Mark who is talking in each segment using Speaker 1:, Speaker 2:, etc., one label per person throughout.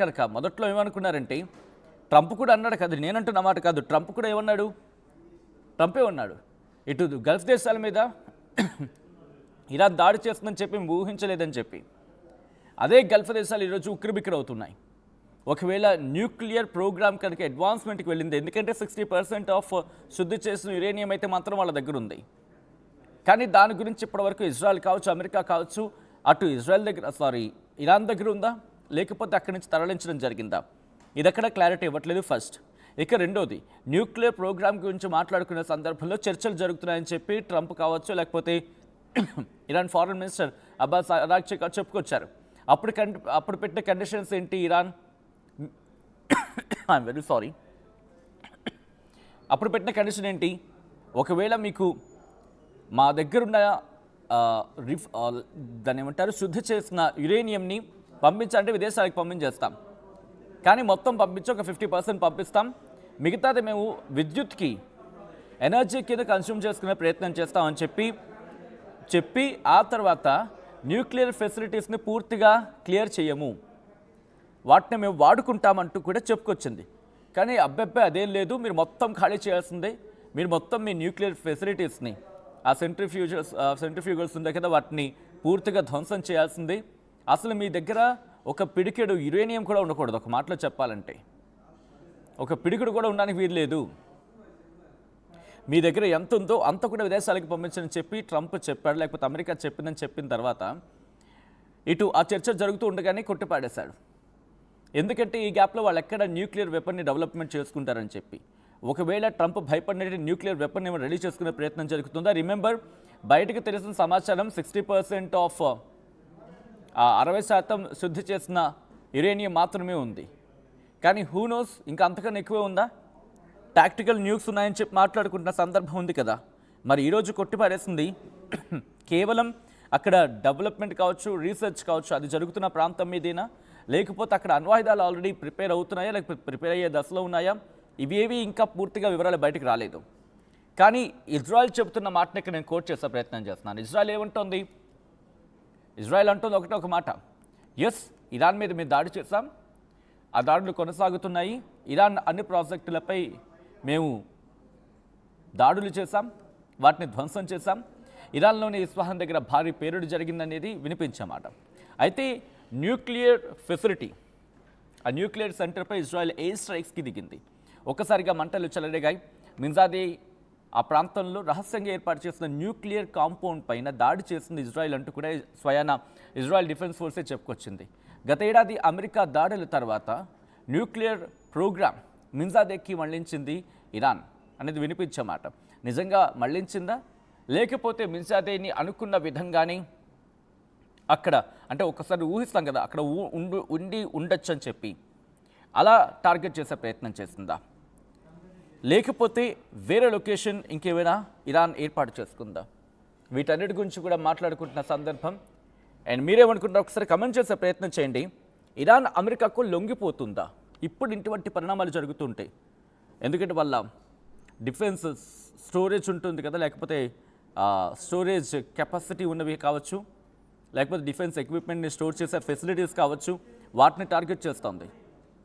Speaker 1: కనుక మొదట్లో ఏమనుకున్నారంటే ట్రంప్ కూడా అన్నాడు కదా, నేనంటున్న మాట కాదు, ట్రంప్ కూడా ఏమన్నాడు, ట్రంపే ఉన్నాడు ఇటు గల్ఫ్ దేశాల మీద ఇరాన్ దాడి చేస్తుందని చెప్పి ఊహించలేదని చెప్పి. అదే గల్ఫ్ దేశాలు ఈరోజు ఉక్కిరిబిక్కిరి అవుతున్నాయి. ఒకవేళ న్యూక్లియర్ ప్రోగ్రామ్ కనుక అడ్వాన్స్మెంట్కి వెళ్ళింది, ఎందుకంటే 60% ఆఫ్ శుద్ధి చేసిన యురేనియం అయితే మాత్రం వాళ్ళ దగ్గర ఉంది. కానీ దాని గురించి ఇప్పటివరకు ఇజ్రాయెల్ కావచ్చు, అమెరికా కావచ్చు, అటు ఇరాన్ దగ్గర ఉందా, లేకపోతే అక్కడి నుంచి తరలించడం జరిగిందా, ఇదక్కడ క్లారిటీ ఇవ్వట్లేదు ఫస్ట్. ఇక రెండోది, న్యూక్లియర్ ప్రోగ్రామ్ గురించి మాట్లాడుకునే సందర్భంలో చర్చలు జరుగుతున్నాయని చెప్పి ట్రంప్ కావచ్చు, లేకపోతే Iran foreign minister Abbas Araghchi చెప్పుకొచ్చారు. అప్పుడు పెట్టిన కండిషన్స్ ఏంటి, ఇరాన్ ఐఎమ్ వెరీ సారీ అప్పుడు పెట్టిన కండిషన్ ఏంటి, ఒకవేళ మీకు మా దగ్గరున్న దాన్ని ఏమంటారు శుద్ధి చేసిన యురేనియంని పంపించాలంటే విదేశాలకు పంపించేస్తాం, కానీ మొత్తం పంపించి ఒక 50% పంపిస్తాం, మిగతాది మేము విద్యుత్కి ఎనర్జీ కింద కన్స్యూమ్ చేసుకునే ప్రయత్నం చేస్తామని చెప్పి ఆ తర్వాత న్యూక్లియర్ ఫెసిలిటీస్ని పూర్తిగా క్లియర్ చేయము, వాటిని మేము వాడుకుంటామంటూ కూడా చెప్పుకొచ్చింది. కానీ అబ్బెబ్బే అదేం లేదు, మీరు మొత్తం ఖాళీ చేయాల్సిందే, మీరు మొత్తం మీ న్యూక్లియర్ ఫెసిలిటీస్ని ఆ సెంట్రిఫ్యూగల్స్ ఉంటాయి కదా వాటిని పూర్తిగా ధ్వంసం చేయాల్సిందే, అసలు మీ దగ్గర ఒక పిడికెడు యురేనియం కూడా ఉండకూడదు, ఒక మాటలో చెప్పాలంటే ఒక పిడికెడు కూడా ఉండడానికి వీలు లేదు, మీ దగ్గర ఎంత ఉందో అంత కూడా విదేశాలకు పంపించని చెప్పి ట్రంప్ చెప్పాడు, లేకపోతే అమెరికా చెప్పిందని చెప్పిన తర్వాత ఇటు ఆ చర్చ జరుగుతూ ఉండగానే కొట్టిపాడేశాడు. ఎందుకంటే ఈ గ్యాప్లో వాళ్ళు ఎక్కడ న్యూక్లియర్ వెపన్ని డెవలప్మెంట్ చేసుకుంటారని చెప్పి. ఒకవేళ ట్రంప్ భయపడినట్టు న్యూక్లియర్ వెపన్ ఏమో రెడీ చేసుకునే ప్రయత్నం జరుగుతుందా. రిమెంబర్, బయటకు తెలిసిన సమాచారం 60% ఆఫ్ 60% శుద్ధి చేసిన యురేనియం మాత్రమే ఉంది, కానీ హూ నోస్ ఇంకా అంతకన్నా ఎక్కువే ఉందా. టాక్టికల్ న్యూస్ ఉన్నాయని చెప్పి మాట్లాడుకుంటున్న సందర్భం ఉంది కదా. మరి ఈరోజు కొట్టిపారేసింది కేవలం అక్కడ డెవలప్మెంట్ కావచ్చు, రీసెర్చ్ కావచ్చు, అది జరుగుతున్న ప్రాంతం మీదేనా, లేకపోతే అక్కడ అణ్వాయుధాలు ఆల్రెడీ ప్రిపేర్ అవుతున్నాయా, లేకపోతే ప్రిపేర్ అయ్యే దశలో ఉన్నాయా, ఇవేవి ఇంకా పూర్తిగా వివరాలు బయటకు రాలేదు. కానీ ఇజ్రాయెల్ చెబుతున్న మాటని ఇక్కడ నేను కోట్ చేసే ప్రయత్నం చేస్తున్నాను. ఇజ్రాయెల్ ఏమంటుంది, ఇజ్రాయెల్ అంటుంది ఒకటే ఒక మాట, ఎస్ ఇరాన్ మీద మేము దాడి చేశాం, ఆ దాడులు కొనసాగుతున్నాయి, ఇరాన్ అన్ని ప్రాజెక్టులపై మేము దాడులు చేశాం, వాటిని ధ్వంసం చేశాం, ఇరాన్లోని ఇస్ఫహాన్ దగ్గర భారీ పేలుడు జరిగిందనేది వినిపించమాట. అయితే న్యూక్లియర్ ఫెసిలిటీ, ఆ న్యూక్లియర్ సెంటర్పై ఇజ్రాయెల్ ఎయిర్ స్ట్రైక్స్కి దిగింది. ఒక్కసారిగా మంటలు చెలరేగాయి. మిన్జాదే ఆ ప్రాంతంలో రహస్యంగా ఏర్పాటు చేసిన న్యూక్లియర్ కాంపౌండ్ పైన దాడి చేసింది ఇజ్రాయెల్ అంటూ కూడా స్వయాన ఇజ్రాయెల్ డిఫెన్స్ ఫోర్సే చెప్పుకొచ్చింది. గత ఏడాది అమెరికా దాడుల తర్వాత న్యూక్లియర్ ప్రోగ్రామ్ మిన్జాదేకి మళ్లించింది ఇరాన్ అనేది వినిపించమాట. నిజంగా మళ్లించిందా, లేకపోతే మిన్జాదేని అనుకున్న విధంగానే అక్కడ అంటే ఒకసారి ఊహిస్తాం కదా, అక్కడ ఉండొచ్చు అని చెప్పి అలా టార్గెట్ చేసే ప్రయత్నం చేస్తుందా, లేకపోతే వేరే లొకేషన్ ఇంకేమైనా ఇరాన్ ఏర్పాటు చేసుకుందా, వీటన్నిటి గురించి కూడా మాట్లాడుకుంటున్న సందర్భం. అండ్ మీరేమనుకుంటారో ఒకసారి కమెంట్ చేసే ప్రయత్నం చేయండి. ఇరాన్ అమెరికాకు లొంగిపోతుందా ఇప్పుడు ఇటువంటి పరిణామాలు జరుగుతుంటాయి, ఎందుకంటే వాళ్ళ డిఫెన్స్ స్టోరేజ్ ఉంటుంది కదా, లేకపోతే స్టోరేజ్ కెపాసిటీ ఉన్నవి కావచ్చు, లేకపోతే డిఫెన్స్ ఎక్విప్మెంట్ని స్టోర్ చేసే ఫెసిలిటీస్ కావచ్చు, వాటిని టార్గెట్ చేస్తుంది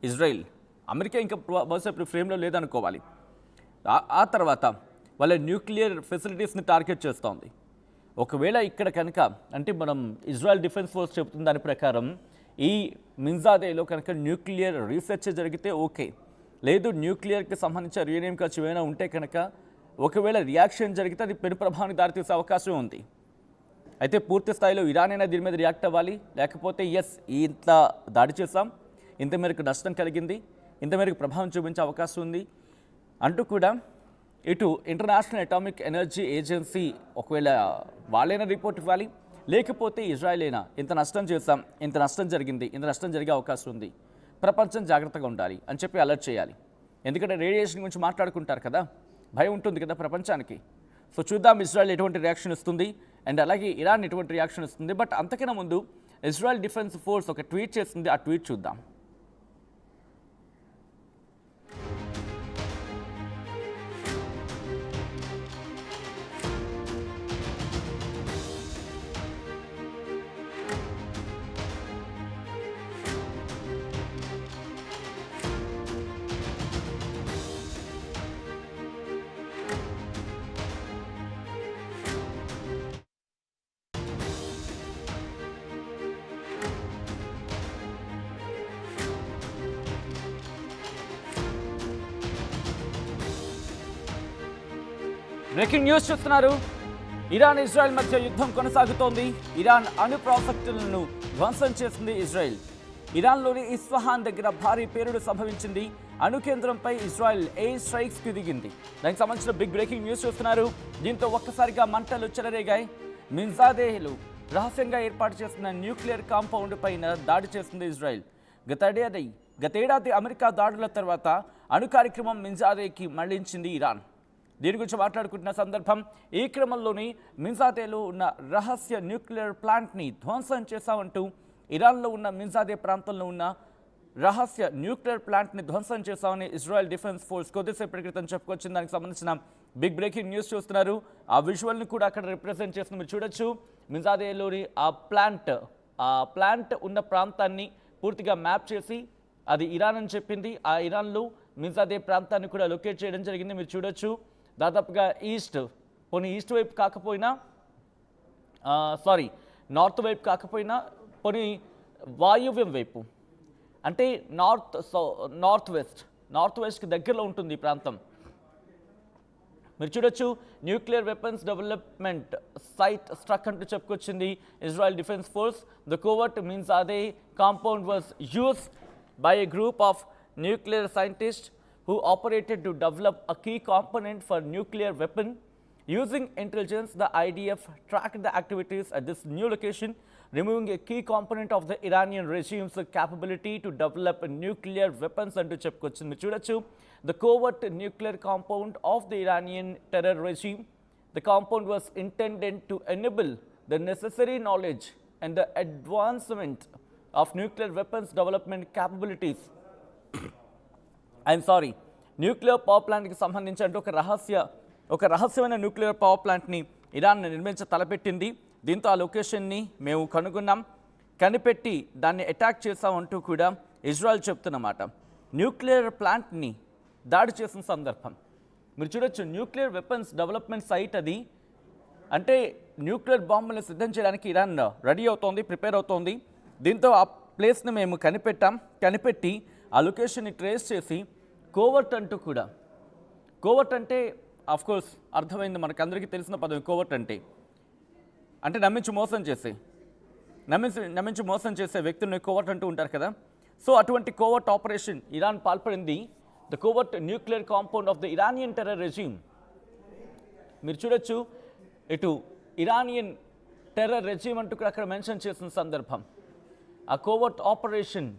Speaker 1: ఇజ్రాయిల్. అమెరికా ఇంకా బహుశా ఇప్పుడు ఫ్రేమ్లో లేదనుకోవాలి. ఆ తర్వాత వాళ్ళ న్యూక్లియర్ ఫెసిలిటీస్ని టార్గెట్ చేస్తోంది. ఒకవేళ ఇక్కడ కనుక అంటే మనం ఇజ్రాయెల్ డిఫెన్స్ ఫోర్స్ చెబుతున్న దాని ప్రకారం ఈ మిన్జాదేలో కనుక న్యూక్లియర్ రీసెర్చ్ జరిగితే ఓకే, లేదు న్యూక్లియర్కి సంబంధించిన యురేనియం ఖర్చు ఏమైనా ఉంటే కనుక ఒకవేళ రియాక్షన్ జరిగితే అది పెను ప్రభావానికి దారితీసే అవకాశం ఉంది. అయితే పూర్తి స్థాయిలో ఇరాన్ అయినా దీని మీద రియాక్ట్ అవ్వాలి, లేకపోతే ఎస్ ఇంత దాడి చేసాం, ఇంత మేరకు నష్టం కలిగింది, ఇంత మేరకు ప్రభావం చూపించే అవకాశం ఉంది అంటూ కూడా ఇటు ఇంటర్నేషనల్ అటామిక్ ఎనర్జీ ఏజెన్సీ ఒకవేళ వాళ్ళైనా రిపోర్ట్ ఇవ్వాలి, లేకపోతే ఇజ్రాయెల్ అయినా ఇంత నష్టం చేస్తాం, ఇంత నష్టం జరిగింది, ఇంత నష్టం జరిగే అవకాశం ఉంది, ప్రపంచం జాగ్రత్తగా ఉండాలి అని చెప్పి అలర్ట్ చేయాలి. ఎందుకంటే రేడియేషన్ గురించి మాట్లాడుకుంటారు కదా, భయం ఉంటుంది కదా ప్రపంచానికి. సో చూద్దాం ఇజ్రాయెల్ ఎటువంటి రియాక్షన్ ఇస్తుంది అండ్ అలాగే ఇరాన్ ఎటువంటి రియాక్షన్ ఇస్తుంది. బట్ అంతకన్నా ముందు ఇజ్రాయెల్ డిఫెన్స్ ఫోర్స్ ఒక ట్వీట్ చేసింది, ఆ ట్వీట్ చూద్దాం. బ్రేకింగ్ న్యూస్ చూస్తున్నారు. ఇరాన్ ఇజ్రాయెల్ మధ్య యుద్ధం కొనసాగుతోంది. ఇరాన్ అణు ప్రాజెక్టులను ధ్వంసం చేసింది ఇజ్రాయెల్. ఇరాన్లోని ఇస్ఫహాన్ దగ్గర భారీ పేలుడు సంభవించింది. అణు కేంద్రంపై ఇజ్రాయెల్ ఎయిర్ స్ట్రైక్స్ కి దిగింది. దానికి సంబంధించిన బిగ్ బ్రేకింగ్ న్యూస్ చూస్తున్నారు. దీంతో ఒక్కసారిగా మంటలు చెలరేగాయి. మిన్జాదేహ్లో రహస్యంగా ఏర్పాటు చేసిన న్యూక్లియర్ కాంపౌండ్ పైన దాడి చేసింది ఇజ్రాయెల్. గతేడాది అమెరికా దాడుల తర్వాత అణు కార్యక్రమం మిన్జాదేకి మళ్లించింది ఇరాన్. దీని గురించి మాట్లాడుకుంటున్న సందర్భం, ఈ క్రమంలోని మిన్జాదేలో ఉన్న రహస్య న్యూక్లియర్ ప్లాంట్ని ధ్వంసం చేశామంటూ ఇరాన్లో ఉన్న మిన్జాదే ప్రాంతంలో ఉన్న రహస్య న్యూక్లియర్ ప్లాంట్ని ధ్వంసం చేశామని ఇజ్రాయెల్ డిఫెన్స్ ఫోర్స్ కొద్దిసేపటి క్రితం చెప్పుకొచ్చింది. దానికి సంబంధించిన బిగ్ బ్రేకింగ్ న్యూస్ చూస్తున్నారు. ఆ విజువల్ని కూడా అక్కడ రిప్రజెంట్ చేస్తున్న మీరు చూడొచ్చు. మిన్జాదేలోని ఆ ప్లాంట్ ఉన్న ప్రాంతాన్ని పూర్తిగా మ్యాప్ చేసి అది ఇరాన్ అని చెప్పింది. ఆ ఇరాన్లో మిన్జాదే ప్రాంతాన్ని కూడా లొకేట్ చేయడం జరిగింది. మీరు చూడొచ్చు. దాదాపుగా ఈస్ట్ వైపు కాకపోయినా నార్త్ వైపు కాకపోయినా పోనీ వాయువ్యం వైపు, అంటే నార్త్ వెస్ట్కి దగ్గరలో ఉంటుంది ఈ ప్రాంతం. మీరు చూడొచ్చు. Nuclear weapons development site struck అంటూ చెప్పుకొచ్చింది Israel defence force. The covert Minzadeh compound was used by a group of nuclear scientists who operated to develop a key component for nuclear weapon. Using intelligence, the IDF tracked the activities at this new location, removing a key component of the Iranian regime's capability to develop nuclear weapons and to చెప్పుకొచ్చింది చూడొచ్చు. The covert nuclear compound of the Iranian terror regime. The compound was intended to enable the necessary knowledge and the advancement of nuclear weapons development capabilities. Nuclear power ప్లాంట్కి సంబంధించి అంటే ఒక రహస్యమైన nuclear power ప్లాంట్ని Iran తలపెట్టింది. దీంతో ఆ లొకేషన్ని మేము కనిపెట్టి దాన్ని అటాక్ చేశామంటూ కూడా ఇజ్రాయెల్ చెప్తున్నమాట. న్యూక్లియర్ ప్లాంట్ని దాడి చేసిన సందర్భం మీరు చూడొచ్చు. న్యూక్లియర్ వెపన్స్ డెవలప్మెంట్ సైట్ అది. అంటే న్యూక్లియర్ బాంబులను సిద్ధం చేయడానికి ఇరాన్ రెడీ అవుతోంది, ప్రిపేర్ అవుతోంది. దీంతో ఆ ప్లేస్ని మేము కనిపెట్టి ఆ లొకేషన్ని ట్రేస్ చేసి కోవర్ట్ అంటూ కూడా, కోవర్ట్ అంటే ఆఫ్కోర్స్ అర్థమైంది, మనకు అందరికీ తెలిసిన పదవి కోవర్ట్ అంటే నమ్మించి మోసం చేసే వ్యక్తుల్ని కోవర్ట్ అంటూ ఉంటారు కదా. సో అటువంటి కోవర్ట్ ఆపరేషన్ ఇరాన్ పాల్పడింది. The covert nuclear compound of the Iranian terror regime. మీరు చూడొచ్చు. ఇటు ఇరానియన్ టెర్రర్ రెజీమ్ అంటూ కూడా అక్కడ మెన్షన్ చేసిన సందర్భం. ఆ కోవర్ట్ ఆపరేషన్